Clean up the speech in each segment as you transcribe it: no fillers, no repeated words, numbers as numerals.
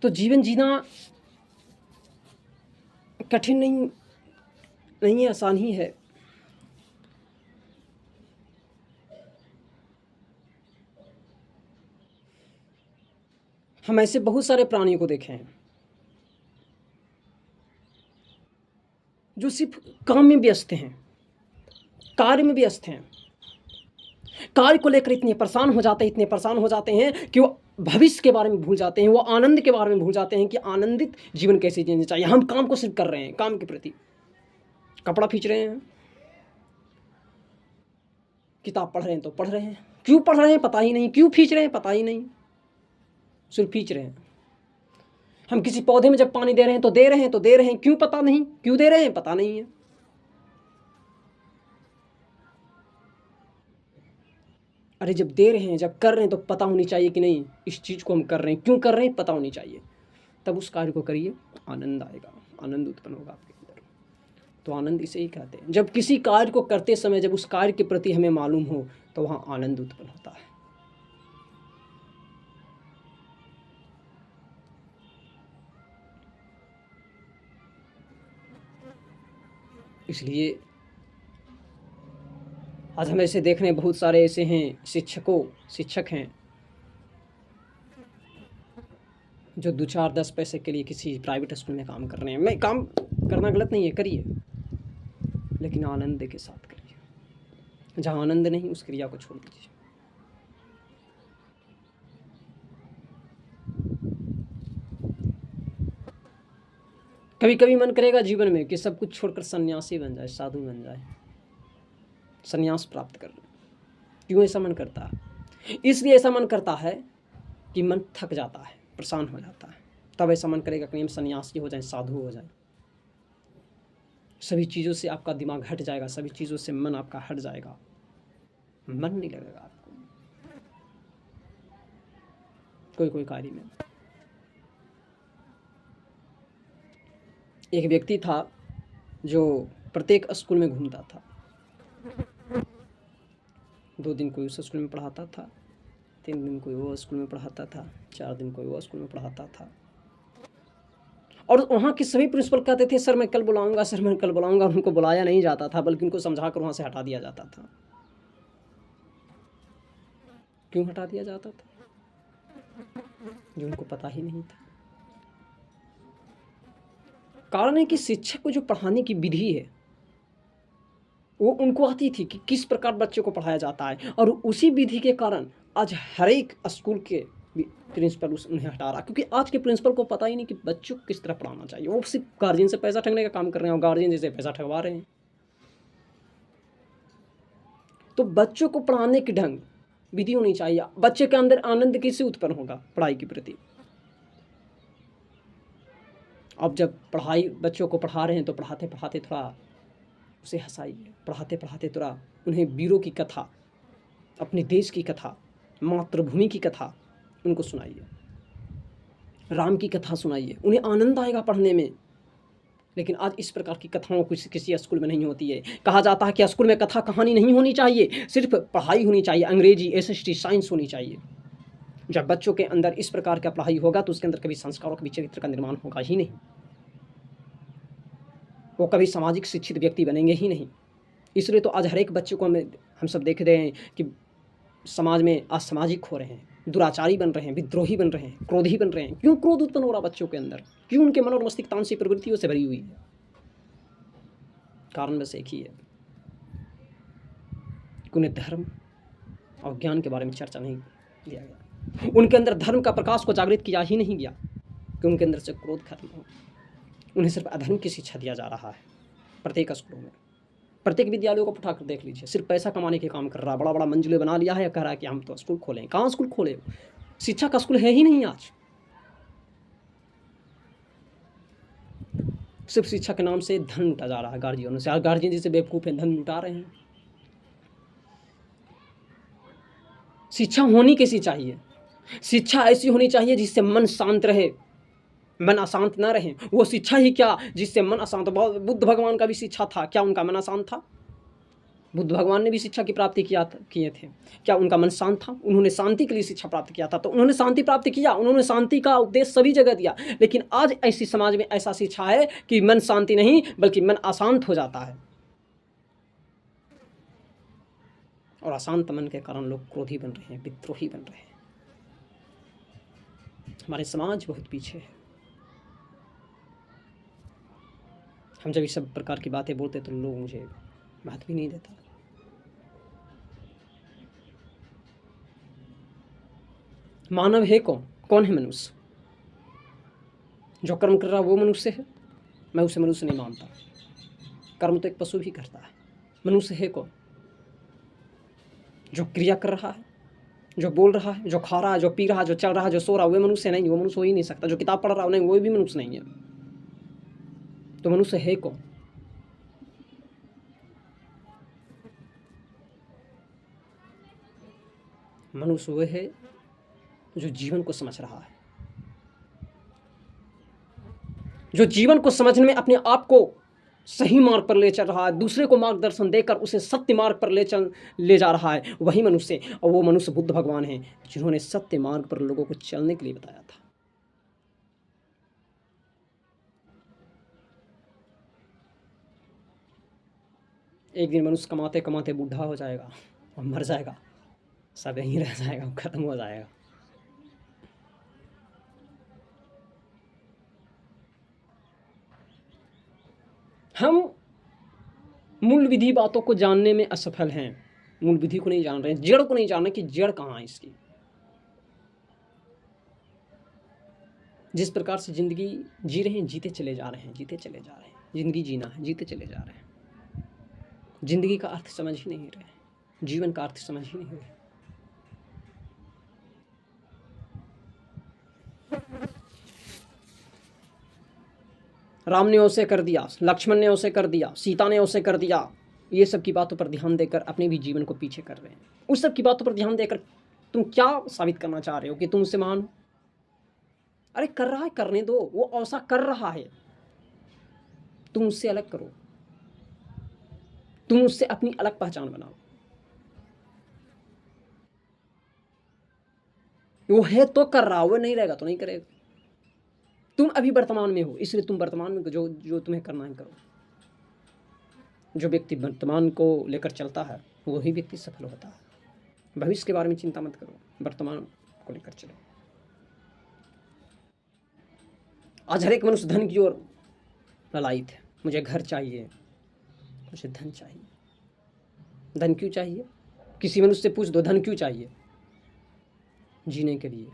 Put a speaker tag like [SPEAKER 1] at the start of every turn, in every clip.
[SPEAKER 1] तो जीवन जीना कठिन नहीं है, आसान ही है। हम ऐसे बहुत सारे प्राणियों को देखे हैं जो सिर्फ काम में व्यस्त हैं, कार्य में व्यस्त हैं, कार्य को लेकर इतने परेशान हो जाते हैं कि वो भविष्य के बारे में भूल जाते हैं, वो आनंद के बारे में भूल जाते हैं कि आनंदित जीवन कैसे जीना चाहिए। हम काम को सिर्फ कर रहे हैं, काम के प्रति कपड़ा खींच रहे हैं, किताब पढ़ रहे हैं तो पढ़ रहे हैं, क्यों पढ़ रहे हैं पता ही नहीं, क्यों खींच रहे हैं पता ही नहीं, सिर्फ खींच रहे हैं। हम किसी पौधे में जब पानी दे रहे हैं तो दे रहे हैं, क्यों पता नहीं, क्यों दे रहे हैं पता नहीं है। अरे जब दे रहे हैं, जब कर रहे हैं तो पता होनी चाहिए कि नहीं इस चीज़ को हम कर रहे हैं, क्यों कर रहे हैं पता होनी चाहिए, तब उस कार्य को करिए, आनंद आएगा, आनंद उत्पन्न होगा आपके अंदर। तो आनंद इसे ही कहते हैं। जब किसी कार्य को करते समय जब उस कार्य के प्रति हमें मालूम हो तो वहाँ आनंद उत्पन्न होता है। इसलिए आज हम ऐसे देख रहे हैं, बहुत सारे ऐसे हैं शिक्षक हैं जो 2-4-10 पैसे के लिए किसी प्राइवेट स्कूल में काम कर रहे हैं। मैं काम करना गलत नहीं है, करिए, लेकिन आनंद के साथ करिए। जहाँ आनंद नहीं उस क्रिया को छोड़ दीजिए। कभी कभी मन करेगा जीवन में कि सब कुछ छोड़कर सन्यासी बन जाए, साधु बन जाए, सन्यास प्राप्त कर ले। क्यों ऐसा मन करता है? इसलिए ऐसा मन करता है कि मन थक जाता है, परेशान हो जाता है, तब ऐसा मन करेगा कि हम सन्यासी हो जाए, साधु हो जाए। सभी चीज़ों से आपका दिमाग हट जाएगा, सभी चीज़ों से मन आपका हट जाएगा, मन नहीं लगेगा आपको कोई कार्य में। एक व्यक्ति था जो प्रत्येक स्कूल में घूमता था। 2 दिन कोई उस स्कूल में पढ़ाता था, 3 दिन कोई वो स्कूल में पढ़ाता था, 4 दिन कोई वो स्कूल में पढ़ाता था। और वहाँ के सभी प्रिंसिपल कहते थे सर मैं कल बुलाऊंगा, सर मैं कल बुलाऊंगा। उनको बुलाया नहीं जाता था, बल्कि उनको समझा कर वहाँ से हटा दिया जाता था। क्यों हटा दिया जाता था? जो उनको पता ही नहीं था। कारण है कि शिक्षक को जो पढ़ाने की विधि है वो उनको आती थी कि किस प्रकार बच्चों को पढ़ाया जाता है, और उसी विधि के कारण आज हर एक स्कूल के प्रिंसिपल उन्हें हटा रहा, क्योंकि आज के प्रिंसिपल को पता ही नहीं कि बच्चों को किस तरह पढ़ाना चाहिए। वो सिर्फ गार्जियन से पैसा ठगने का काम कर रहे हैं और गार्जियन जैसे पैसा ठगवा रहे हैं। तो बच्चों को पढ़ाने की ढंग विधि होनी चाहिए। बच्चे के अंदर आनंद कैसे उत्पन्न होगा पढ़ाई के प्रति? अब जब बच्चों को पढ़ा रहे हैं तो पढ़ाते पढ़ाते थोड़ा उसे हंसाइए, पढ़ाते पढ़ाते थोड़ा उन्हें वीरों की कथा, अपने देश की कथा, मातृभूमि की कथा उनको सुनाइए, राम की कथा सुनाइए, उन्हें आनंद आएगा पढ़ने में। लेकिन आज इस प्रकार की कथाओं किसी स्कूल में नहीं होती है। कहा जाता है कि स्कूल में कथा कहानी नहीं होनी चाहिए, सिर्फ पढ़ाई होनी चाहिए, अंग्रेजी, SST, साइंस होनी चाहिए। जब बच्चों के अंदर इस प्रकार का पढ़ाई होगा तो उसके अंदर कभी संस्कारों के चरित्र का निर्माण होगा ही नहीं, वो कभी सामाजिक शिक्षित व्यक्ति बनेंगे ही नहीं। इसलिए तो आज हर एक बच्चे को हम सब देख रहे हैं कि समाज में असामाजिक हो रहे हैं, दुराचारी बन रहे हैं, विद्रोही बन रहे हैं, क्रोधी बन रहे हैं। क्यों क्रोध उत्पन्न हो रहा बच्चों के अंदर? क्यों उनके मन और मस्तिष्क तामसिक प्रवृत्तियों से भरी हुई है? कारण बस एक ही है कि उन्हें धर्म और ज्ञान के बारे में चर्चा नहीं किया गया, उनके अंदर धर्म का प्रकाश को जागृत किया ही नहीं गया कि उनके अंदर से क्रोध खत्म हो। उन्हें सिर्फ अधर्म की शिक्षा दिया जा रहा है प्रत्येक स्कूलों में। प्रत्येक विद्यालयों को उठा कर देख लीजिए, सिर्फ पैसा कमाने के काम कर रहा, बड़ा बड़ा मंजिलें बना लिया है, कह रहा है कि हम तो स्कूल खोलें। कहाँ स्कूल खोले? शिक्षा का स्कूल है ही नहीं आज। सिर्फ शिक्षा के नाम से धन लूटा जा रहा है गार्जियनों से, और गार्जियन जिसे बेवकूफ़ हैं धन लुटा रहे हैं। शिक्षा होनी कैसी चाहिए? शिक्षा ऐसी होनी चाहिए जिससे मन शांत रहे, मन अशांत न रहे। वो शिक्षा ही क्या जिससे मन अशांत? बुद्ध भगवान का भी शिक्षा था, क्या उनका मन अशांत था? बुद्ध भगवान ने भी शिक्षा की प्राप्ति किए थे। क्या उनका मन शांत था? उन्होंने शांति के लिए शिक्षा प्राप्त किया था, तो उन्होंने शांति प्राप्त किया, उन्होंने शांति का उपदेश सभी जगह दिया। लेकिन आज ऐसी समाज में ऐसा शिक्षा है कि मन शांति नहीं बल्कि मन अशांत हो जाता है, और अशांत मन के कारण लोग क्रोधी बन रहे हैं, विद्रोही बन रहे हैं। हमारे समाज बहुत पीछे है। हम जब इस सब प्रकार की बातें बोलते तो लोग मुझे महत्व भी नहीं देता। मानव है कौन? कौन है मनुष्य? जो कर्म कर रहा वो मनुष्य है? मैं उसे मनुष्य नहीं मानता। कर्म तो एक पशु भी करता है। मनुष्य है कौन? जो क्रिया कर रहा है, जो बोल रहा है, जो खा रहा है, जो पी रहा है, जो चल रहा है, जो सो रहा है, वो मनुष्य नहीं, वो मनुष्य हो ही नहीं सकता। जो किताब पढ़ रहा है नहीं, वो भी मनुष्य नहीं है। तो मनुष्य है कौन? मनुष्य वह है जो जीवन को समझ रहा है, जो जीवन को समझने में अपने आप को सही मार्ग पर ले चल रहा है, दूसरे को मार्गदर्शन देकर उसे सत्य मार्ग पर ले जा रहा है, वही मनुष्य। और वो मनुष्य बुद्ध भगवान हैं, जिन्होंने सत्य मार्ग पर लोगों को चलने के लिए बताया था। एक दिन मनुष्य कमाते कमाते बूढ़ा हो जाएगा और मर जाएगा, सब यहीं रह जाएगा, खत्म हो जाएगा। हम मूल विधि बातों को जानने में असफल हैं, मूल विधि को नहीं जान रहे हैं, जड़ को नहीं जान रहे कि जड़ कहाँ है इसकी। जिस प्रकार से जिंदगी जी रहे हैं, जीते चले जा रहे हैं, जीते चले जा रहे हैं। जिंदगी जीना है, जीते चले जा रहे हैं। जिंदगी का अर्थ समझ ही नहीं रहे, जीवन का अर्थ समझ ही नहीं रहे। राम ने उसे कर दिया, लक्ष्मण ने उसे कर दिया, सीता ने उसे कर दिया। ये सब की बातों पर ध्यान देकर अपने भी जीवन को पीछे कर रहे हैं। उस सब की बातों पर ध्यान देकर तुम क्या साबित करना चाह रहे हो कि तुम उससे महान हो? अरे कर रहा है, करने दो, वो ऐसा कर रहा है, तुम उससे अलग करो, तुम उससे अपनी अलग पहचान बनाओ। वो है तो कर रहा, वो नहीं रहेगा तो नहीं करेगा। तुम अभी वर्तमान में हो, इसलिए तुम वर्तमान में जो जो तुम्हें करना है करो। जो व्यक्ति वर्तमान को लेकर चलता है वही व्यक्ति सफल होता है। भविष्य के बारे में चिंता मत करो, वर्तमान को लेकर चलो। आज हर एक मनुष्य धन की ओर ललायित है। मुझे घर चाहिए, मुझे धन चाहिए। धन क्यों चाहिए? किसी मनुष्य से पूछ दो, धन क्यों चाहिए? जीने के लिए।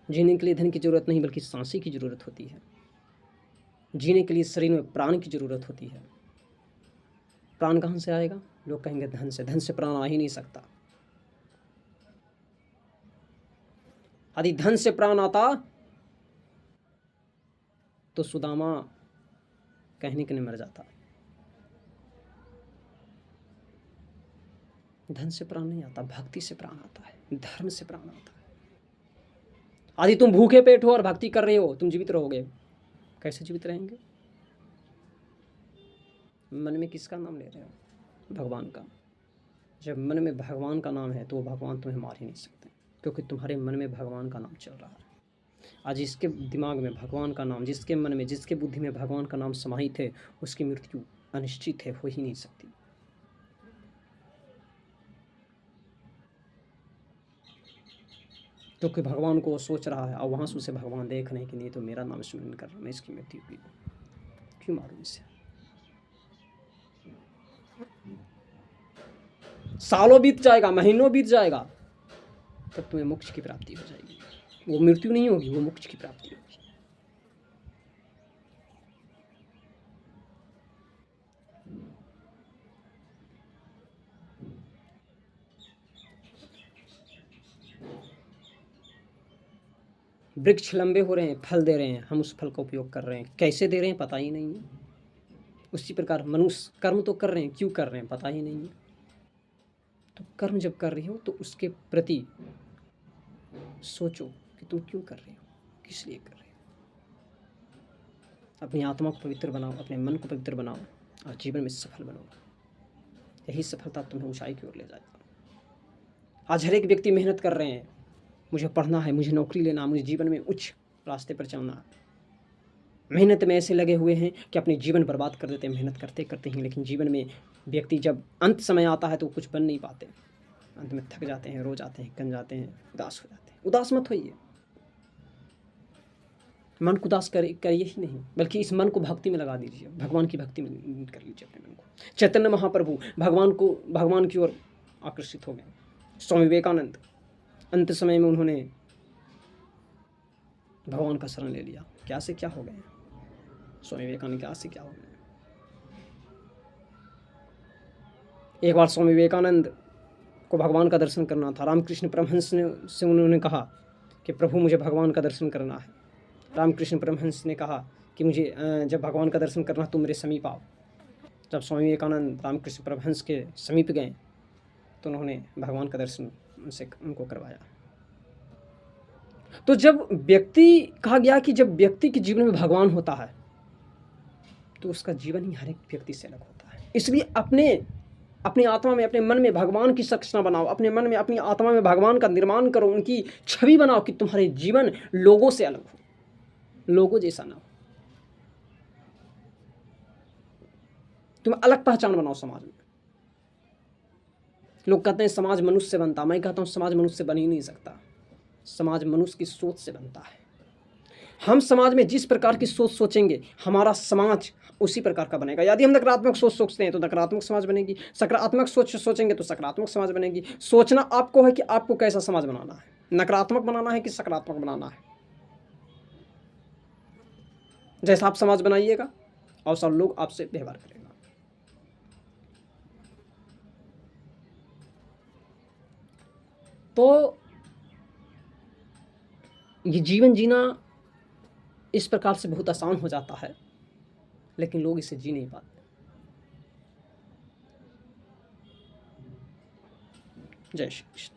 [SPEAKER 1] जीने के लिए धन की जरूरत नहीं बल्कि सांसी की जरूरत होती है। जीने के लिए शरीर में प्राण की जरूरत होती है। प्राण कहाँ से आएगा? लोग कहेंगे धन से। धन से प्राण आ ही नहीं सकता। यदि धन से प्राण आता तो सुदामा कहने के नहीं मर जाता। धन से प्राण नहीं आता, भक्ति से प्राण आता है, धर्म से प्राण आता है। यदि तुम भूखे पेट हो और भक्ति कर रहे हो, तुम जीवित रहोगे। कैसे जीवित रहेंगे? मन में किसका नाम ले रहे हो? भगवान का। जब मन में भगवान का नाम है तो वो भगवान तुम्हें मार ही नहीं सकते, क्योंकि तुम्हारे मन में भगवान का नाम चल रहा है। आज जिसके दिमाग में भगवान का नाम, जिसके मन में, जिसके बुद्धि में भगवान का नाम समाहित है, उसकी मृत्यु अनिश्चित है, हो ही नहीं सकती। क्योंकि भगवान को वो सोच रहा है और वहाँ से उसे भगवान देख रहे हैं कि नहीं तो मेरा नाम स्मरण कर रहा, मैं इसकी मृत्यु हुई, क्यों मारूं इसे? सालों बीत जाएगा, महीनों बीत जाएगा, तब तुम्हें मोक्ष की प्राप्ति हो जाएगी। वो मृत्यु नहीं होगी, वो मोक्ष की प्राप्ति होगी। वृक्ष लंबे हो रहे हैं, फल दे रहे हैं, हम उस फल का उपयोग कर रहे हैं, कैसे दे रहे हैं पता ही नहीं है। उसी प्रकार मनुष्य कर्म तो कर रहे हैं, क्यों कर रहे हैं पता ही नहीं है। तो कर्म जब कर रही हो तो उसके प्रति सोचो कि तुम क्यों कर रहे हो, किस लिए कर रहे हो। अपनी आत्मा को पवित्र बनाओ, अपने मन को पवित्र बनाओ और जीवन में सफल बनो। यही सफलता तुम्हें ऊंचाई की ओर ले जाएगा। आज हर एक व्यक्ति मेहनत कर रहे हैं, मुझे पढ़ना है, मुझे नौकरी लेना, मुझे जीवन में उच्च रास्ते पर चलना है। मेहनत में ऐसे लगे हुए हैं कि अपने जीवन बर्बाद कर देते हैं मेहनत करते करते ही, लेकिन जीवन में व्यक्ति जब अंत समय आता है तो कुछ बन नहीं पाते, अंत में थक जाते हैं, रो जाते हैं, गन जाते हैं, उदास हो जाते हैं। उदास मत होइए, मन को उदास करिए ही नहीं, बल्कि इस मन को भक्ति में लगा दीजिए, भगवान की भक्ति में कर लीजिए अपने मन को। चैतन्य महाप्रभु भगवान की ओर आकर्षित हो गए। स्वामी विवेकानंद अंत समय में उन्होंने भगवान का शरण ले लिया। क्या से क्या हो गए स्वामी विवेकानंद, क्या से क्या हो गए। एक बार स्वामी विवेकानंद को भगवान का दर्शन करना था। रामकृष्ण परमहंस से उन्होंने कहा कि प्रभु मुझे भगवान का दर्शन करना है। रामकृष्ण परमहंस ने कहा कि मुझे जब भगवान का दर्शन करना तुम मेरे समीप आओ। जब स्वामी विवेकानंद रामकृष्ण परमहंस के समीप गए तो उन्होंने भगवान का दर्शन उनको करवाया। तो जब व्यक्ति, कहा गया कि जब व्यक्ति के जीवन में भगवान होता है तो उसका जीवन ही हर एक व्यक्ति से अलग होता है। इसलिए अपनी आत्मा में, अपने मन में भगवान की संरचना बनाओ, अपने मन में, अपनी आत्मा में भगवान का निर्माण करो, उनकी छवि बनाओ कि तुम्हारे जीवन लोगों से अलग हो, लोगों जैसा ना हो। तुम अलग पहचान बनाओ समाज में। लोग कहते हैं समाज मनुष्य से बनता, मैं कहता हूं समाज मनुष्य से बन ही नहीं सकता। समाज मनुष्य की सोच से बनता है। हम समाज में जिस प्रकार की सोच सोचेंगे हमारा समाज उसी प्रकार का बनेगा। यदि हम नकारात्मक सोच सोचते हैं तो नकारात्मक समाज बनेगी, सकारात्मक सोच सोचेंगे तो सकारात्मक समाज बनेगी। सोचना आपको है कि आपको कैसा समाज बनाना है, नकारात्मक बनाना है कि सकारात्मक बनाना है। जैसा आप समाज बनाइएगा और सब लोग आपसे व्यवहार करेंगे। तो ये जीवन जीना इस प्रकार से बहुत आसान हो जाता है, लेकिन लोग इसे जी नहीं पाते। जय श्री कृष्ण।